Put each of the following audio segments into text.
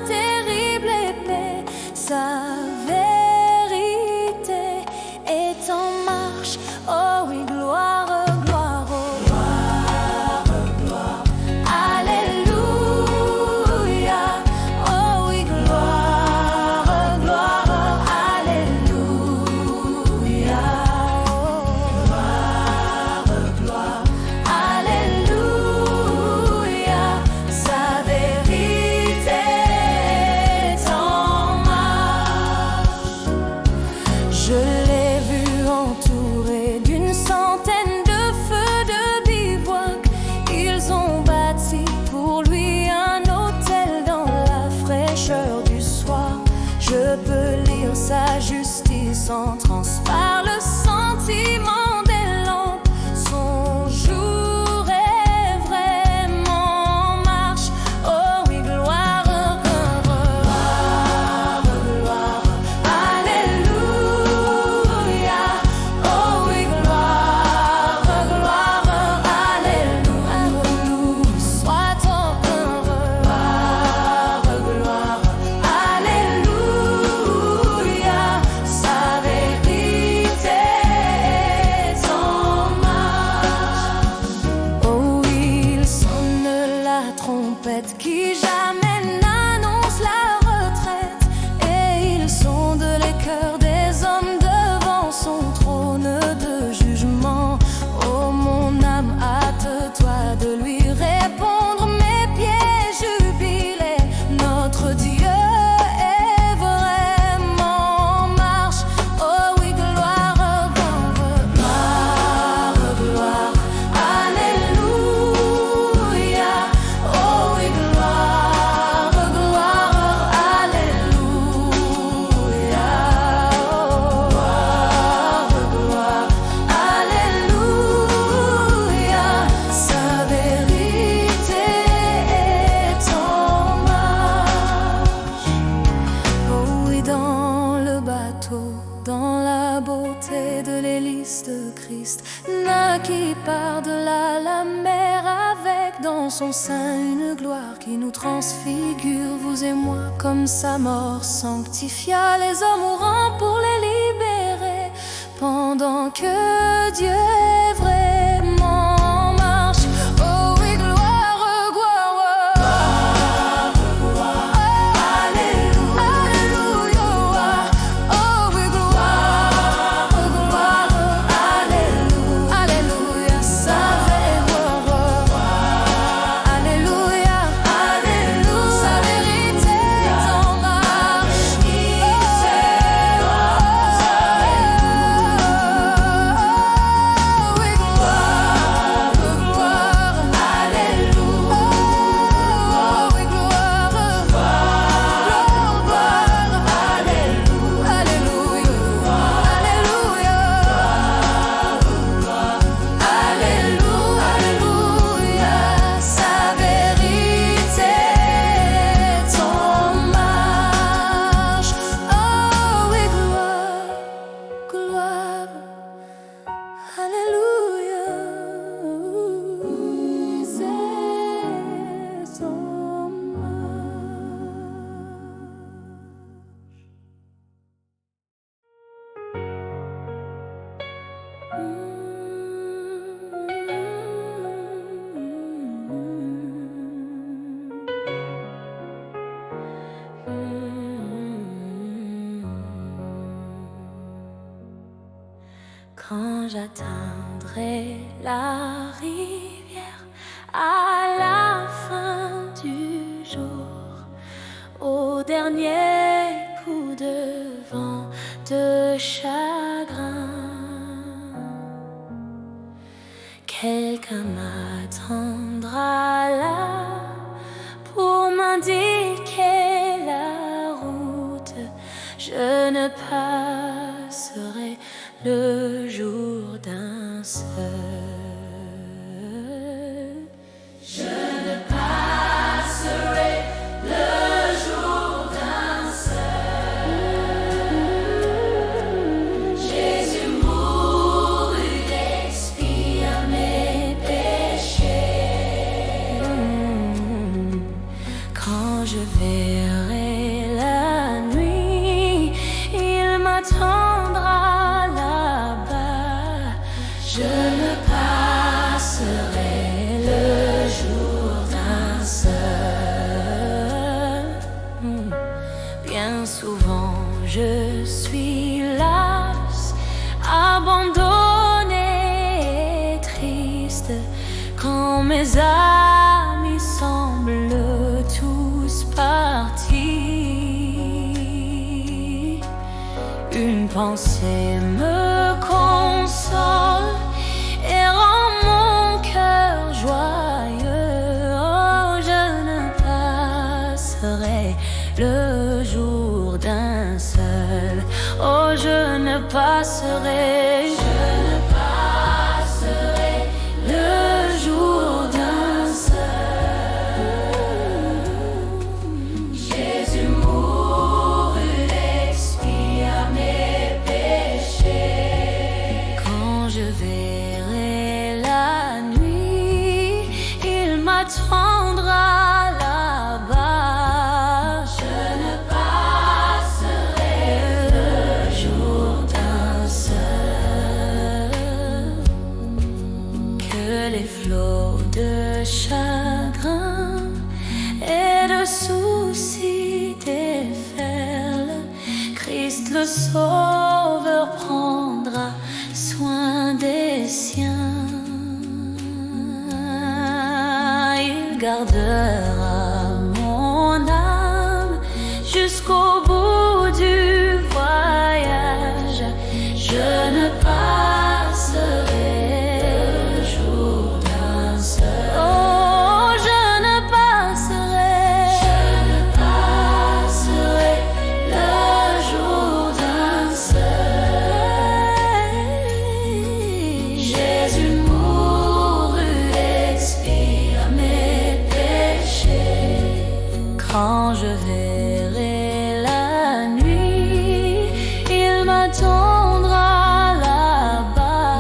terrible épée, sa vérité est en marche. Oh oui, gloire, gloire, oh. Gloire, gloire, alléluia. Oh oui, gloire, gloire, alléluia. Oh, gloire, gloire, alléluia. Sa vérité est en marche. Je l'ai vu entouré d'une centaine de feux de bivouac. Ils ont bâti pour lui un hôtel dans la fraîcheur du soir. Je peux lire sa justice en transe par le sentiment des lampes. Son jour est vraiment en marche. Oh oui, gloire, gloire, gloire, alléluia. Oh oui, gloire, gloire, alléluia. Sois ton gloire, gloire, alléluia. Sa vérité est en marche. Oh, il sonne la trompette qui jamais n'annonce la retraite, et il sonde les cœurs des hommes devant son trône de jugement. Oh mon âme, hâte-toi de lui répondre, mes pieds jubilés. Notre Dieu est vraiment en marche. Oh oui, gloire, gloire, gloire, gloire, alléluia. Oh oui, gloire, gloire, alléluia. Oh, gloire, gloire, alléluia. Sa vérité est en marche. Oh oui, dans le bateau, dans la beauté de l'hélice de Christ, naquit par-delà la mer, avec dans son sein une gloire qui nous transfigure, vous et moi, comme sa mort sanctifia les hommes mourants pour les libérer, pendant que Dieu est vraiment en marche. Oh oui, gloire, gloire, alléluia. Oh oui, gloire, gloire, alléluia. Sa gloire, alléluia, alléluia. Sa vérité est en marche. Oh oui, gloire, gloire, alléluia. Oh oui, gloire, gloire, alléluia, alléluia, alléluia. Sa vérité est en marche. Oh oui, gloire, gloire, alléluia. C'est en Quand j'atteindrai la rivière à la fin du jour, au dernier coup de vent de chagrin, quelqu'un m'attendra là pour m'indiquer la route. Je ne passerai le jour d'un seul. Je ne passerai le jour d'un seul. Jésus mourut, expia mes péchés. Quand je verrai Bien souvent je suis lasse, abandonnée et triste, quand mes amis semblent tous partis. Une pensée me console et rend mon cœur joyeux. Oh, je ne passerai le jour d'un seul. Oh, je ne passerai le jour d'un seul. Jésus mourut, expia mes péchés. Quand je verrai la nuit, il m'attendra là-bas. Je ne passerai le jour d'un seul. Que les flots de chagrin et de soucis déferlent, Christ le Sauveur prendra soin des siens. Il gardera mon âme jusqu'au bout du voyage. Je ne passerai le jour d'un seul. Oh, je ne passerai le jour d'un seul. Jésus mourut, expia mes péchés. Quand je verrai la nuit, il m'attendra là-bas.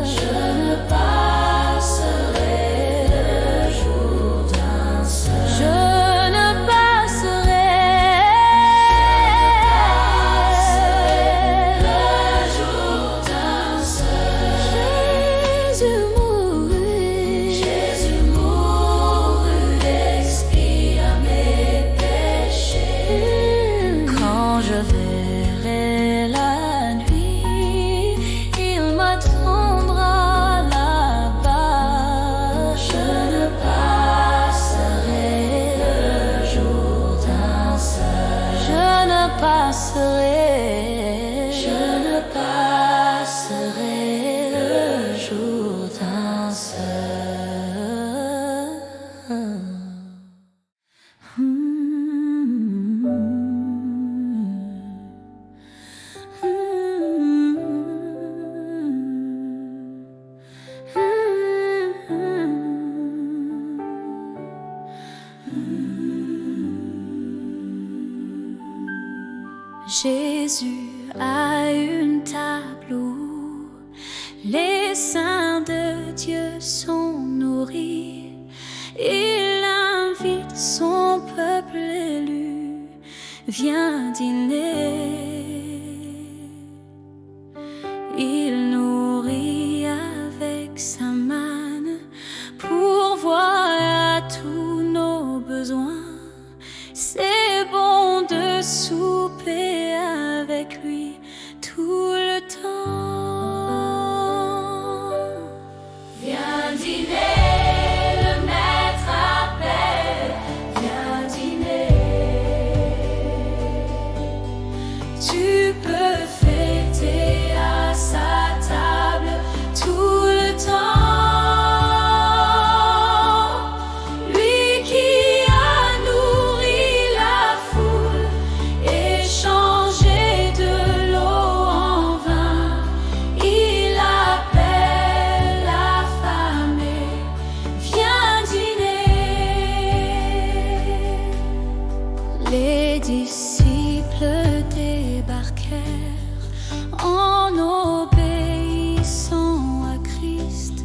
Je ne passerai le jour d'un seul. Je ne passerai le jour d'un seul. Jésus mourut, expia mes péchés. Quand je verrai la nuit, il m'attendra là-bas. Je ne passerai le jour d'un seul. Je ne passerai le jour d'un seul. Jésus a une table où les saints de Dieu sont nourris. Il invite son peuple élu, viens dîner. Il nourrit avec sa manne, pourvoit à tous nos besoins. C'est bon de souper avec lui tout le temps. Viens dîner, le maître appelle. Viens dîner. Tu peux fêter à sa table tout le temps. Les disciples débarquèrent en obéissant à Christ,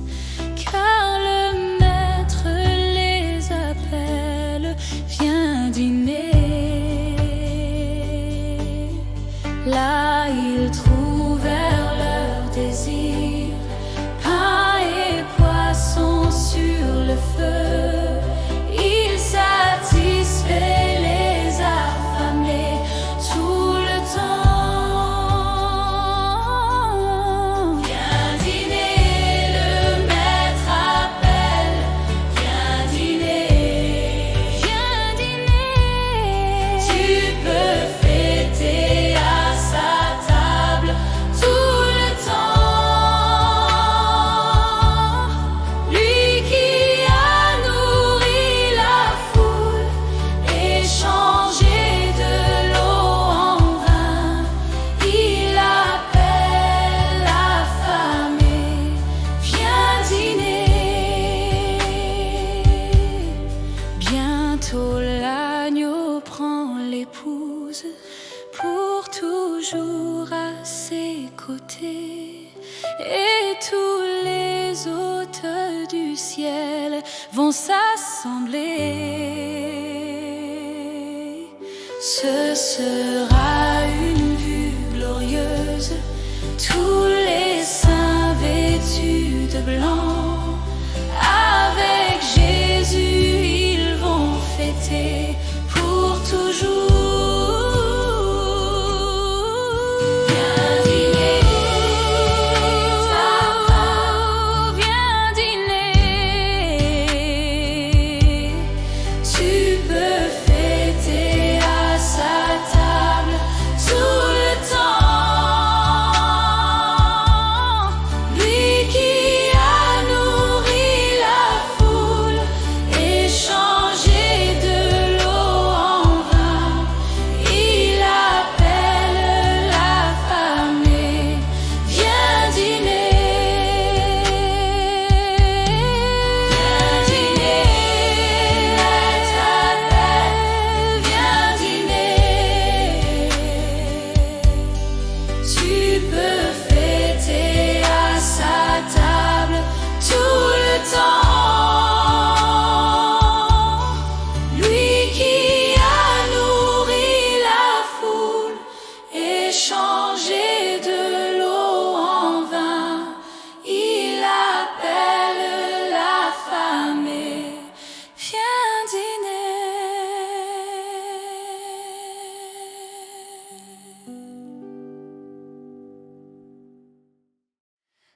car le Maître les appelle, viens dîner. Là ils trouvèrent leur désir, pain et poisson sur le feu. Il satisfait les affamés vont s'assembler. Ce sera une vue glorieuse, tous les saints vêtus de blanc. Avec Jésus, ils vont fêter pour toujours.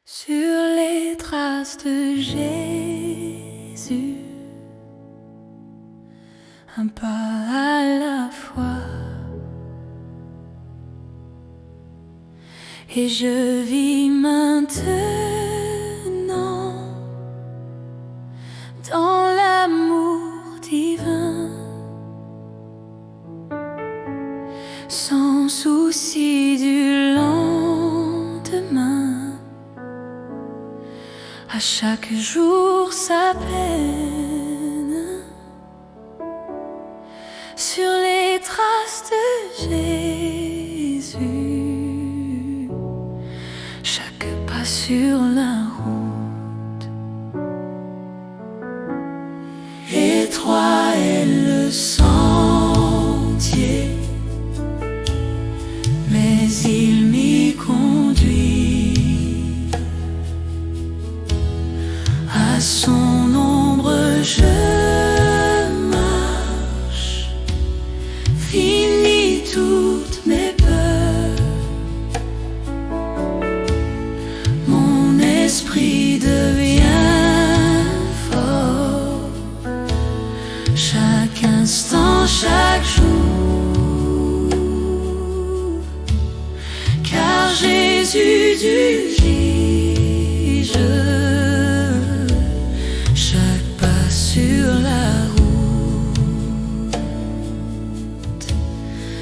Sur les traces de Jésus, un pas à la fois, et je vis maintenant dans l'amour divin, sans souci du lendemain. À chaque jour sa peine, sur les traces de Jésus, chaque pas sur la route. Étroit est le sentier, mais il m'y conduit. À son ombre je marche, finis toutes mes peurs. Mon esprit devient fort, chaque instant, chaque jour, car Jésus dirige sur la route,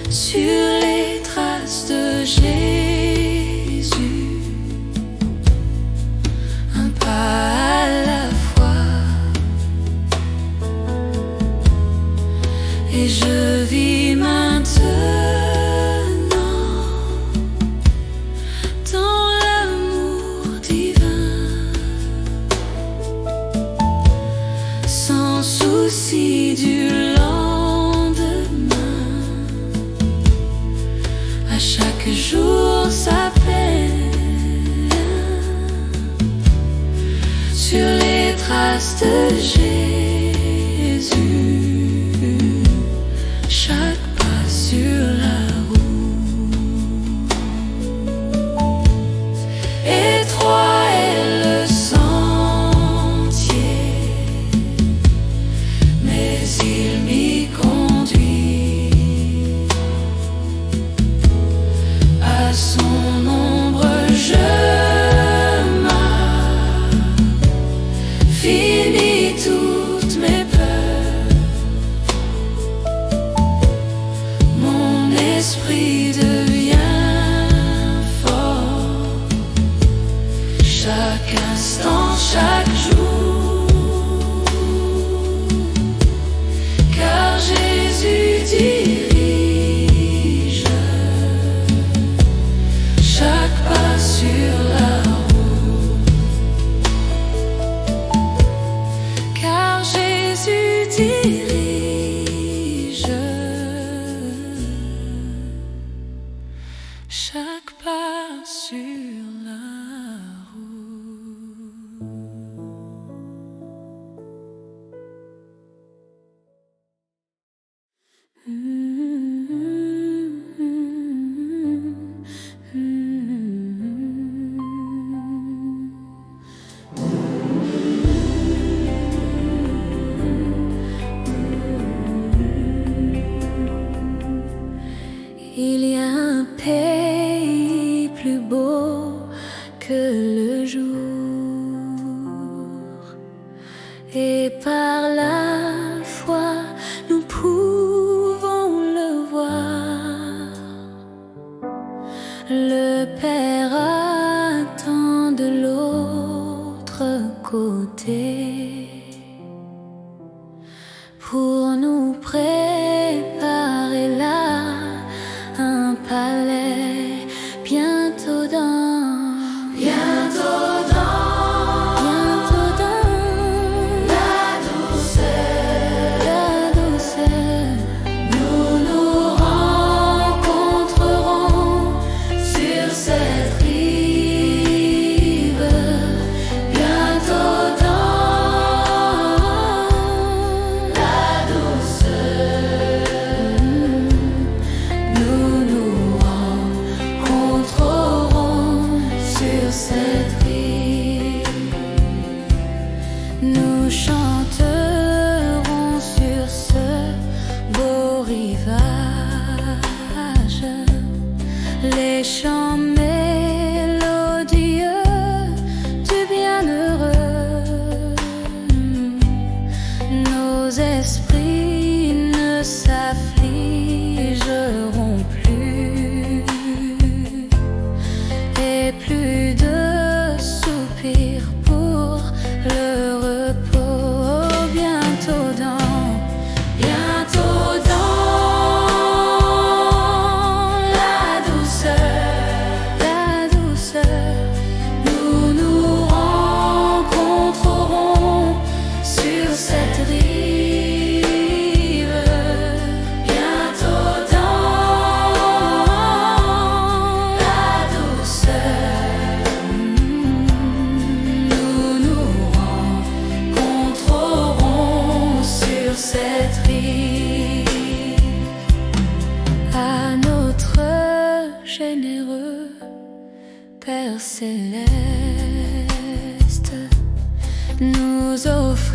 sur les traces de Jésus, un pas à la fois, et je vis maintenant dans l'amour divin, sans souci du lendemain. À chaque jour sa peine, sur les traces de Jésus, chaque pas sur la route. Étroit est le sentier, mais il m'y conduit. À son ombre je marche, finis toutes mes peurs. Mon esprit devient fort, chaque instant, chaque jour, car Jésus dirige chaque pas sur la route, car chaque pas sur la route. Il y a un pays plus beau que le jour, et par la foi nous pouvons le voir. Le Père attend de l'autre côté pour nous préparer là un palais bientôt dans la douceur. Nous nous rencontrerons sur cette rive, bientôt dans la douceur. Nous nous rencontrerons sur cette rive. Nous chanterons sur ce beau rivage les chants mélodieux du bienheureux. Nos esprits ne s'affligeront plus, et plus de soupirs pour le repos. Bientôt dans la douceur, nous nous rencontrerons sur cette rive, bientôt dans la douceur. Nous nous rencontrerons sur cette rive. À notre généreux Père céleste, nous offrons